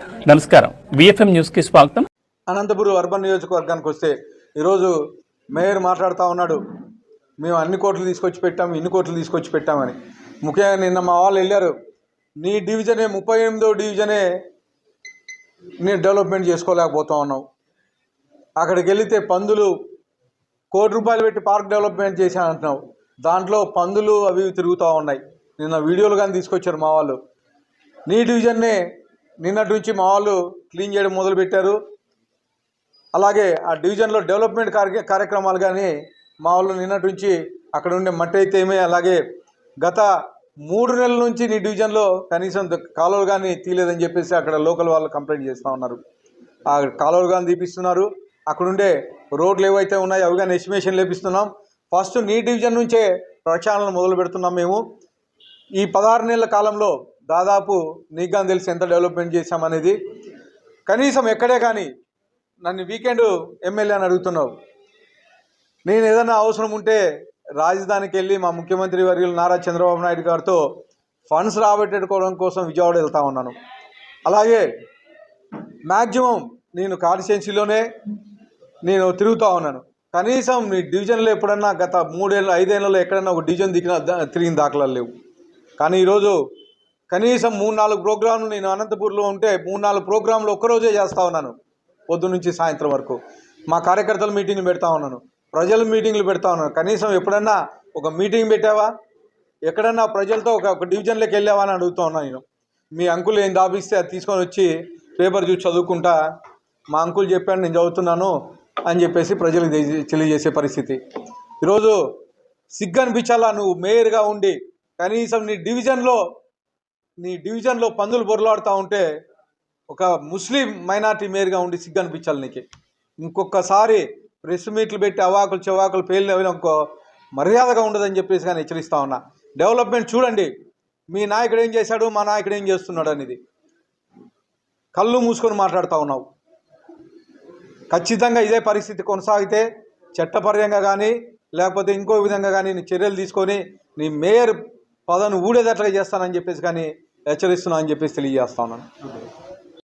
నమస్కారం, VFM news కి స్వాగతం. అనంతపురం అర్బన్ నియోజకవర్గానికి వస్తే ఈరోజు మేయర్ మాట్లాడుతూ ఉన్నాడు, మేము అన్ని కోట్లు తీసుకొచ్చి పెట్టాము, ఇన్ని కోట్లు తీసుకొచ్చి పెట్టామని. ముఖ్యంగా నిన్న మా వాళ్ళు వెళ్ళారు, నీ డివిజనే 38వ డివిజనే నేను డెవలప్మెంట్ చేసుకోలేకపోతా ఉన్నావు. అక్కడికి వెళితే పందులు ₹1 కోటి పెట్టి పార్క్ డెవలప్మెంట్ చేశాను అంటున్నావు, దాంట్లో పందులు అవి తిరుగుతూ ఉన్నాయి. నిన్న వీడియోలు కానీ తీసుకొచ్చారు మా వాళ్ళు. నీ డివిజన్నే నిన్నటి నుంచి మా వాళ్ళు క్లీన్ చేయడం మొదలుపెట్టారు. అలాగే ఆ డివిజన్లో డెవలప్మెంట్ కార్యక్రమాలు కానీ మా వాళ్ళు నిన్నటి నుంచి అక్కడ ఉండే మట్టి అయితే ఏమే, అలాగే గత 3 నెలల నుంచి నీ డివిజన్లో కనీసం కాలువలు కానీ తీయలేదని చెప్పేసి అక్కడ లోకల్ వాళ్ళు కంప్లైంట్ చేస్తూ ఉన్నారు. ఆ కాలువలు కానీ తీపిస్తున్నారు, అక్కడుండే రోడ్లు ఏవైతే ఉన్నాయో అవి కానీ ఎస్టిమేషన్ లేపిస్తున్నాం. ఫస్ట్ నీ డివిజన్ నుంచే ప్రక్షాళన మొదలు పెడుతున్నాం. మేము ఈ 16 నెలల కాలంలో దాదాపు నీకు కానీ తెలిసి ఎంత డెవలప్మెంట్ చేశామనేది. కనీసం ఎక్కడే కానీ నన్ను వీకెండ్ ఎమ్మెల్యే అని అడుగుతున్నావు. నేను ఏదైనా అవసరం ఉంటే రాజధానికి వెళ్ళి మా ముఖ్యమంత్రి వర్యులు నారా చంద్రబాబు నాయుడు గారితో ఫండ్స్ రాబట్టేసుకోవడం కోసం విజయవాడ వెళ్తూ ఉన్నాను. అలాగే మ్యాక్సిమం నేను కాన్స్టిట్యున్సీలోనే నేను తిరుగుతూ ఉన్నాను. కనీసం నీ డివిజన్లో ఎప్పుడన్నా గత 3-5 ఏళ్ళలో ఎక్కడన్నా ఒక డివిజన్ తిరిగిన దాఖలాలు లేవు. కానీ ఈరోజు కనీసం 3-4 ప్రోగ్రాంలు నేను అనంతపూర్లో ఉంటే 3-4 ప్రోగ్రాంలు ఒక్కరోజే చేస్తూ ఉన్నాను, పొద్దు నుంచి సాయంత్రం వరకు. మా కార్యకర్తల మీటింగ్లు పెడతా ఉన్నాను, ప్రజల మీటింగ్లు పెడతా ఉన్నాను. కనీసం ఎప్పుడన్నా ఒక మీటింగ్ పెట్టావా, ఎక్కడన్నా ప్రజలతో ఒక డివిజన్లోకి వెళ్ళావా అని అడుగుతూ ఉన్నాను నేను. మీ అంకుల్ ఏం దాపిస్తే అది తీసుకొని వచ్చి పేపర్ చూసి చదువుకుంటా, మా అంకుల్ చెప్పాను నేను చదువుతున్నాను అని చెప్పేసి ప్రజలకు తెలియజేసే పరిస్థితి. ఈరోజు సిగ్గు అనిపించాలా, నువ్వు మేయర్గా ఉండి కనీసం నీ డివిజన్లో పందులు బొరలాడుతూ ఉంటే ఒక ముస్లిం మైనార్టీ మేయర్గా ఉండి సిగ్గు అనిపించాలి నీకు. ఇంకొకసారి ప్రెస్ మీట్లు పెట్టి అవాకులు చెవాకులు పేలినవి ఇంకో మర్యాదగా ఉండదని చెప్పేసి కానీ హెచ్చరిస్తూ ఉన్నా. డెవలప్మెంట్ చూడండి, మీ నాయకుడు ఏం చేశాడు, మా నాయకుడు ఏం చేస్తున్నాడు అనేది కళ్ళు మూసుకొని మాట్లాడుతూ ఉన్నావు. ఖచ్చితంగా ఇదే పరిస్థితి కొనసాగితే చట్టపరంగా కానీ లేకపోతే ఇంకో విధంగా కానీ నీ చర్యలు తీసుకొని నీ మేయర్ పదవిని ఊడేదట్లుగా చేస్తానని చెప్పేసి కానీ హెచ్చరిస్తున్నా అని చెప్పేసి తెలియజేస్తా ఉన్నాను.